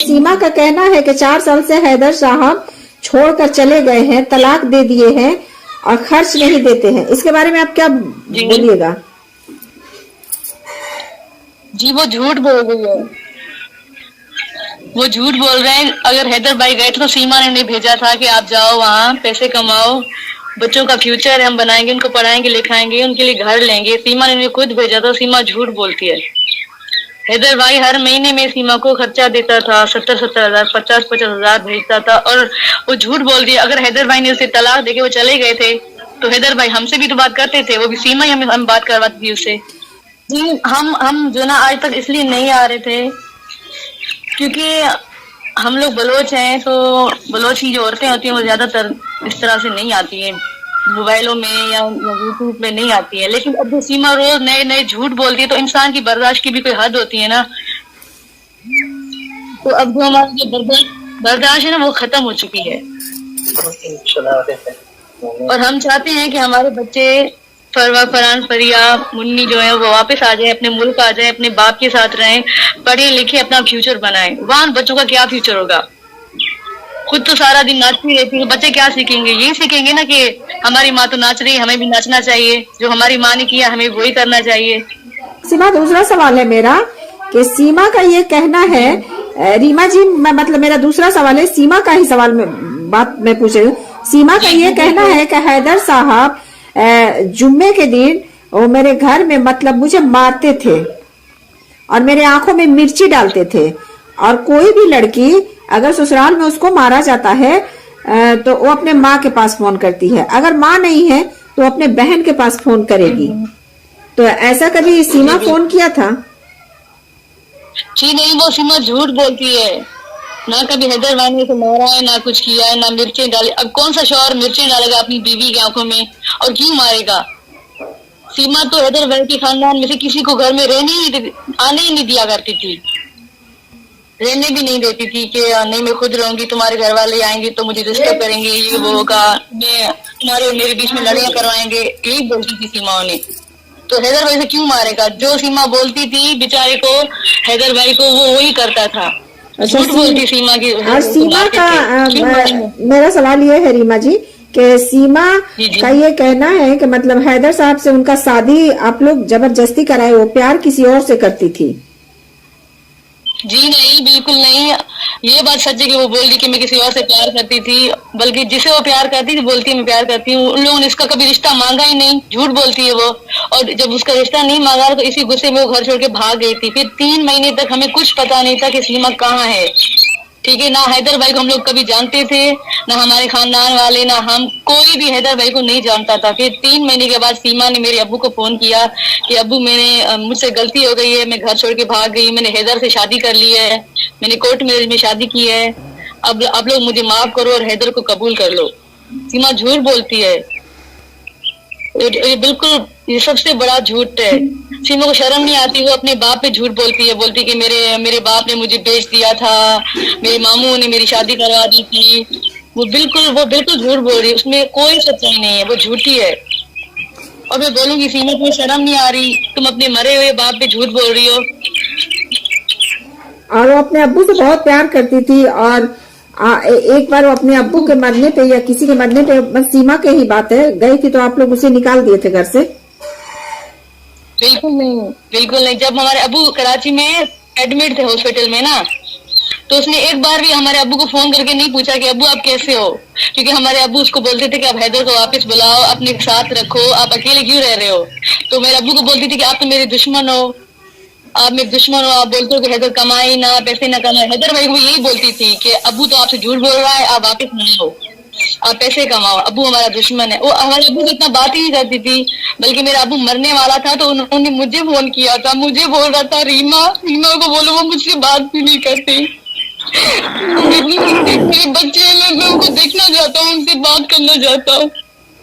सीमा का कहना है कि 4 साल से हैदर साहब छोड़कर चले गए हैं, तलाक दे दिए हैं और खर्च नहीं देते हैं। इसके बारे में आप क्या बोलिएगा? जी वो झूठ बोल रही है, वो झूठ बोल रहे हैं। अगर हैदर भाई गए तो सीमा ने नहीं भेजा था कि आप जाओ वहाँ पैसे कमाओ, बच्चों का फ्यूचर हम बनाएंगे, उनको पढ़ाएंगे लिखाएंगे, उनके लिए घर लेंगे। सीमा ने खुद भेजा था। सीमा झूठ बोलती है। हैदर भाई हर महीने में सीमा को खर्चा देता था, 70-70 हजार, 50-50 हजार भेजता था। और वो झूठ बोल दिया। अगर हैदर भाई ने उसे तलाक देके वो चले गए थे तो हैदर भाई हमसे भी तो बात करते थे, वो भी सीमा ही हम बात करवाती थी उससे। हम जो ना आज तक इसलिए नहीं आ रहे थे क्योंकि हम लोग बलोच हैं, तो बलोच की जो औरतें होती हैं वो ज्यादातर इस तरह से नहीं आती है, मोबाइलों में या यूट्यूब में नहीं आती है। लेकिन अब जो सीमा रोज नए नए झूठ बोलती है तो इंसान की बर्दाश्त की भी कोई हद होती है ना। तो अब जो हमारी जो बर्दाश्त है ना वो खत्म हो चुकी है। और हम चाहते हैं कि हमारे बच्चे फरवा, फरहान, फरिया, मुन्नी जो है वो वापस आ जाए, अपने मुल्क आ जाए, अपने बाप के साथ रहें, पढ़े लिखे, अपना फ्यूचर बनाएं। वहाँ बच्चों का क्या फ्यूचर होगा? खुद तो सारा दिन नाचती रहती है, बच्चे क्या सीखेंगे? यही सीखेंगे ना कि हमारी माँ तो नाच रही है, हमें भी नाचना चाहिए, जो हमारी माँ ने किया हमें वही करना चाहिए। सीमा, दूसरा सवाल है मेरा कि सीमा का ये कहना है, रीमा जी, मतलब मेरा दूसरा सवाल है, सीमा का ही सवाल में बात मैं पूछ रही हूँ। सीमा का ये कहना है कि हैदर साहब जुम्मे के दिन वो मेरे घर में मतलब मुझे मारते थे और मेरे आंखों में मिर्ची डालते थे, और कोई भी लड़की अगर ससुराल में उसको मारा जाता है तो वो अपने माँ के पास फोन करती है, अगर माँ नहीं है तो अपने बहन के पास फोन करेगी। तो ऐसा कभी सीमा फोन किया था? जी नहीं, वो सीमा झूठ बोलती है। ना कभी हैदर भाई ने मारा है, ना कुछ किया है, ना मिर्चें डाली। अब कौन सा शौहर मिर्चें डालेगा अपनी बीवी की आंखों में, और क्यों मारेगा? सीमा तो हैदर भाई के खानदान में से किसी को घर में आने ही नहीं दिया करती थी, रहने भी नहीं देती थी कि नहीं मैं खुद रहूंगी, तुम्हारे घर वाले आएंगे तो मुझे डिस्टर्ब करेंगे, ये वो होगा, मैं तुम्हारे और मेरे बीच में लड़ाइयां करवाएंगे, यही बोलती थी सीमा ने। तो हैदर भाई से क्यों मारेगा? जो सीमा बोलती थी बेचारे को, हैदर भाई को, वो वही करता था। झूठ बोलती सीमा की। और सीमा का मेरा सवाल ये है रीमा जी कि सीमा का ये कहना है कि मतलब हैदर साहब से उनका शादी आप लोग जबरदस्ती कराए, वो प्यार किसी और से करती थी। जी नहीं, बिल्कुल नहीं। ये बात सच है कि वो बोल रही कि मैं किसी और से प्यार करती थी, बल्कि जिसे वो प्यार करती थी बोलती मैं प्यार करती हूँ। उन लोगों ने इसका कभी रिश्ता मांगा ही नहीं, झूठ बोलती है वो। और जब उसका रिश्ता नहीं मांगा तो इसी गुस्से में वो घर छोड़ के भाग गई थी। फिर 3 महीने तक हमें कुछ पता नहीं था कि सीमा कहाँ है। ठीक है ना, हैदर भाई को हम लोग कभी जानते थे ना, हमारे खानदान वाले ना हम, कोई भी हैदर भाई को नहीं जानता था। फिर 3 महीने के बाद सीमा ने मेरे अब्बू को फोन किया कि अब्बू मुझसे गलती हो गई है, मैं घर छोड़ के भाग गई, मैंने हैदर से शादी कर ली है, मैंने कोर्ट मैरिज में शादी की है, अब आप लोग मुझे माफ करो और हैदर को कबूल कर लो। सीमा झूठ बोलती है, ये बिल्कुल ये सबसे बड़ा झूठ है। सीमा को शर्म नहीं आती, वो अपने बाप पे झूठ बोलती है, बोलती कि मेरे बाप ने मुझे बेच दिया था, मेरे मामू ने मेरी शादी करवा दी थी। वो बिल्कुल झूठ बोल रही है, उसमें कोई सच्चाई नहीं है, वो झूठी है। और मैं बोलूंगी सीमा तुम्हें शर्म नहीं आ रही, तुम अपने मरे हुए बाप पे झूठ बोल रही हो। और वो अपने अब्बू से बहुत प्यार करती थी, और एक बार वो अपने अब्बू के मरने पे या किसी के मरने पे, बस सीमा के ही बात है, गई थी तो आप लोग उसे निकाल दिए थे घर से। बिल्कुल नहीं, बिल्कुल नहीं। जब हमारे अब्बू कराची में एडमिट थे हॉस्पिटल में ना, तो उसने एक बार भी हमारे अब्बू को फोन करके नहीं पूछा कि अब्बू आप कैसे हो, क्योंकि हमारे अब्बू उसको बोलते थे कि आप हैदर को वापस बुलाओ, अपने साथ रखो, आप अकेले क्यों रह रहे हो। तो मेरे अब्बू को बोलती थी कि आप तो मेरे दुश्मन हो, आप मेरे दुश्मन हो, आप बोलते हो कि हैदर कमाए ना, पैसे ना कमाए। हैदर भाई को यही बोलती थी कि अब्बू तो आपसे झूठ बोल रहा है, आप वापस नहीं हो, आप पैसे कमाओ, अब्बू हमारा दुश्मन है। वो हमारे अब्बू से इतना बात ही नहीं करती थी, बल्कि मेरा अब्बू मरने वाला था तो उन्होंने मुझे फोन किया था, मुझे बोल रहा था रीमा को बोलो वो मुझसे बात भी नहीं करती। मेरे बच्चे हैं, मैं उनको देखना चाहता हूँ, उनसे बात करना चाहता हूँ।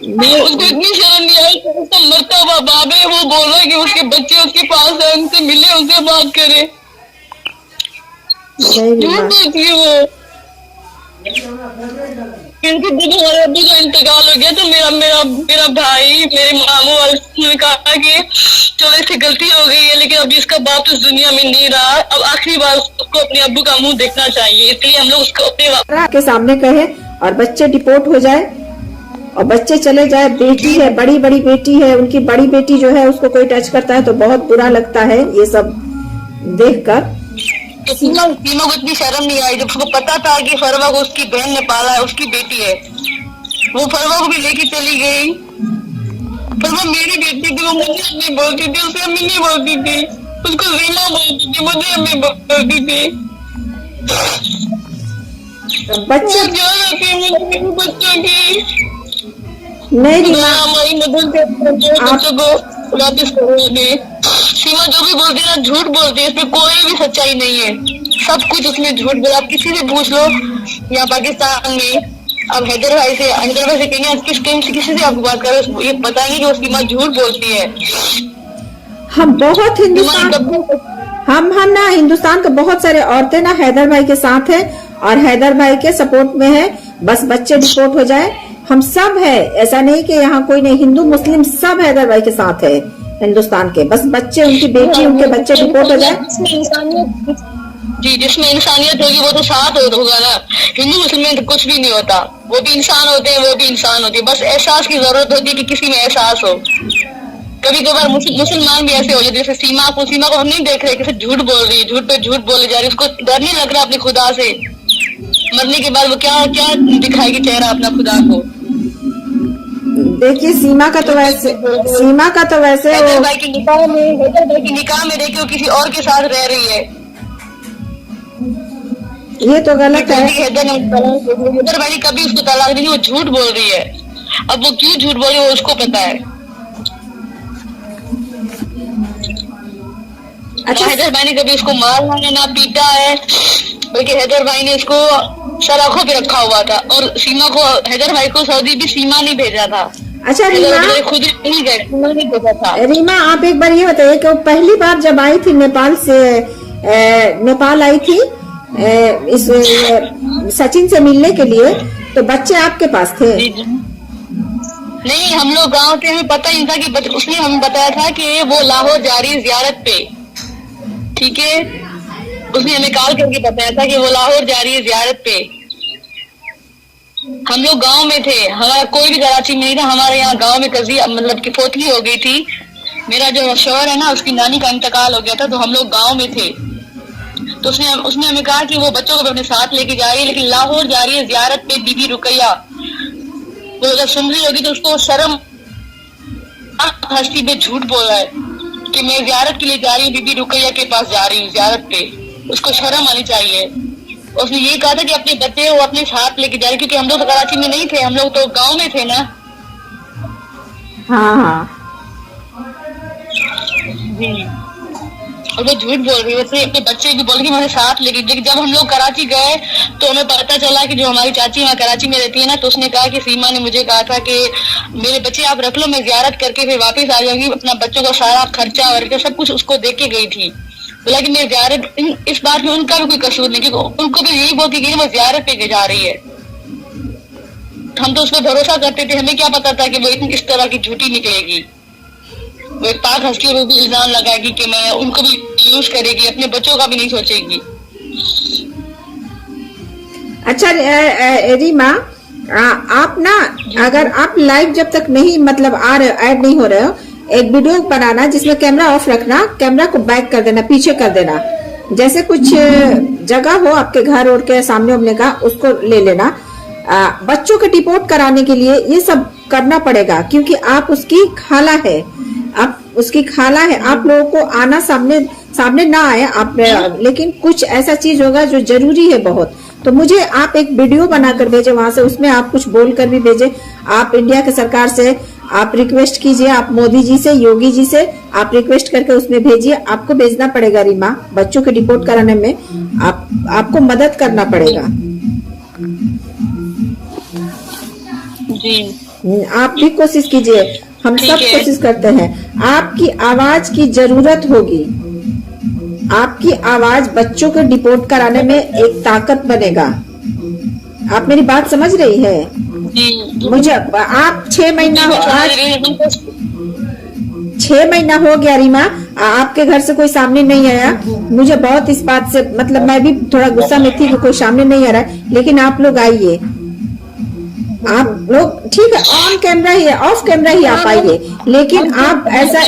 उसको इतनी शर्म नहीं आई, उसका मरता हुआ बाप है, वो बोल रहा है कि उसके बच्चे उसके पास है, उनसे मिले, उनसे बात करे। झूठ बोलती है वो। क्योंकि जब हमारे अब्बू का इंतकाल हो गया तो मेरा मेरा मेरा भाई मेरे मामू वाले ने कहा कि चलो इससे गलती हो गई है, लेकिन अभी इसका बाप इस दुनिया में नहीं रहा, अब आखिरी बार उसको अपने अब्बू का मुंह देखना चाहिए, इसलिए हम लोग उसको अपने के सामने कहे और बच्चे डिपोर्ट हो जाए और बच्चे चले जाए। बेटी है, बड़ी बड़ी बेटी है, उनकी बड़ी बेटी जो है उसको कोई टच करता है तो बहुत बुरा लगता है ये सब देखकर। तो सीमा को इतनी शर्म नहीं आई जब उसको पता था कि फरवा को उसकी बहन ने पाला है, उसकी बेटी है, वो फरवा को भी लेके चली गई। फरवा मेरी बेटी थी, वो मुझे अम्मी बोलती थी, उसे अम्मी नहीं बोलती थी, उसको रीमा बोलती थी, मुझे अम्मी बोलती थी। बच्चे मेरे बच्चों की नहीं रीमा, हमारी मदद करते बच्चों को वापिस करोगे। सीमा जो भी बोलती है ना झूठ बोलती है, इसमें कोई भी सच्चाई नहीं है, सब कुछ उसमें झूठ बोला। आप किसी से पूछ लो यहाँ पाकिस्तान में, अब हैदर भाई से कहेंगे आप किसी से आपको बात करो, ये बताएंगे कि वो सीमा झूठ बोलती है। हम बहुत हम ना हिंदुस्तान के बहुत सारे औरतें ना हैदर भाई के साथ है और हैदर भाई के सपोर्ट में है। बस बच्चे डिपोर्ट हो जाए, हम सब है, ऐसा नहीं कि यहाँ कोई नहीं, हिंदू मुस्लिम सब हैदर भाई के साथ है हिंदुस्तान के। बस बच्चे, उनकी बेटी, उनके बच्चे डिपोर्ट हो जाए। जी, जिसमें इंसानियत होगी वो तो साथ होगा ना। हिंदू मुस्लिम में कुछ भी नहीं होता, वो भी इंसान होते हैं, वो भी इंसान होती है, बस एहसास की जरूरत होती है कि किसी में एहसास हो। कभी कभार मुसलमान भी ऐसे हो जाते, जैसे सीमा को हम नहीं देख रहे कैसे झूठ बोल रही है, झूठ पे झूठ बोले जा रही है, उसको डर नहीं लग रहा अपने खुदा से। मरने के बाद वो क्या क्या दिखाएगी चेहरा अपना खुदा को। देखिए सीमा का तो वैसे हैदर भाई की निकाह में देखिए किसी और के साथ रह रही है, ये तो गलत है। हैदर भाई कभी उसको तलाक नहीं, वो झूठ बोल रही है। अब वो क्यों झूठ बोल रही है वो उसको पता है। अच्छा, हैदर भाई ने कभी उसको मारा है ना पीटा है, बल्कि हैदर भाई ने उसको सलाखों पे रखा हुआ था। और सीमा को, हैदर भाई को सऊदी भी सीमा नहीं भेजा था। अच्छा रीमा, खुद नहीं गए, नहीं भेजा था। रीमा आप एक बार ये बताइए कि पहली बार जब आई थी नेपाल से, नेपाल आई थी इस सचिन से मिलने के लिए, तो बच्चे आपके पास थे? नहीं, हम लोग गांव थे, हमें पता ही था कि उसने हमें बताया था कि वो लाहौर जा रही है जियारत पे, ठीक है। उसने हमें कॉल करके बताया था कि वो लाहौर जा रही है जियारत पे। हम लोग गांव में थे, हमारा कोई भी कराची में नहीं था। हमारे यहाँ गांव में कजिया मतलब की फोतली हो गई थी। मेरा जो शौहर है ना, उसकी नानी का इंतकाल हो गया था, तो हम लोग गांव में थे। तो उसने हमें कहा कि वो बच्चों को अपने साथ लेके जा रही है, लेकिन लाहौर जा रही है जियारत पे बीबी रुकैया। वो अगर सुन रही होगी तो उसको शर्म, हस्ती पे झूठ बोल रहा है कि मैं जियारत के लिए जा रही हूँ, बीबी रुकैया के पास जा रही हूँ जियारत पे। उसको शर्म आनी चाहिए। उसने ये कहा था कि अपने बच्चे वो अपने साथ लेके जा रही, क्योंकि हम लोग तो कराची में नहीं थे, हम लोग तो गांव में थे ना। हाँ जी, और वो झूठ बोल रही है, वैसे अपने बच्चे भी बोल रही मेरे साथ लेके। जब हम लोग कराची गए तो हमें पता चला कि जो हमारी चाची वहाँ कराची में रहती है ना, तो उसने कहा कि सीमा ने मुझे कहा था कि मेरे बच्चे आप रख लो, मैं जियारत करके फिर वापस आ जाऊंगी। अपना बच्चों का सारा खर्चा वर्चा सब कुछ उसको दे के गई थी। बोला कि मैं जियारत, इस बात में उनका भी कोई कसूर नहीं, क्योंकि उनको भी यही बोलती कि वो जियारत पे जा रही है। हम तो उस पर भरोसा करते थे, हमें क्या पता था कि वो इस तरह की झूठी निकलेगी। वो एक पाक हस्ती वो भी इल्जाम लगाएगी कि मैं उनको भी यूज करेगी, अपने बच्चों का भी नहीं सोचेगी। अच्छा रीमा, आप ना अगर आप लाइव जब तक नहीं मतलब आ रहे, ऐड नहीं हो रहे हो, एक वीडियो बनाना जिसमें कैमरा ऑफ रखना, कैमरा को बैक कर देना, पीछे कर देना। जैसे कुछ जगह हो आपके घर और के सामने उमने का, उसको ले लेना। बच्चों को डिपोर्ट कराने के लिए ये सब करना पड़ेगा, क्योंकि आप उसकी खाला है, आप उसकी खाला है। आप लोगों को आना सामने ना आए आप, लेकिन कुछ ऐसा चीज होगा जो जरूरी है बहुत। तो मुझे आप एक वीडियो बनाकर भेजे वहां से, उसमें आप कुछ बोल कर भी भेजे। आप इंडिया के सरकार से आप रिक्वेस्ट कीजिए, आप मोदी जी से, योगी जी से आप रिक्वेस्ट करके उसमें भेजिए। आपको भेजना पड़ेगा रीमा, बच्चों को डिपोर्ट कराने में आपको मदद करना पड़ेगा। जी, आप भी कोशिश कीजिए, हम सब कोशिश करते हैं। आपकी आवाज की जरूरत होगी, आपकी आवाज बच्चों को डिपोर्ट कराने में एक ताकत बनेगा। आप मेरी बात समझ रही है? जी मुझे आप 6 महीना हो, आज आज 6 महीना हो गया रीमा, आपके घर से कोई सामने नहीं आया। मुझे बहुत इस बात से मतलब मैं भी थोड़ा गुस्सा में थी कि कोई सामने नहीं आ रहा है, लेकिन आप लोग आइए, आप लोग ठीक है ऑन कैमरा ही ऑफ कैमरा ही आप आइए, लेकिन आप ऐसा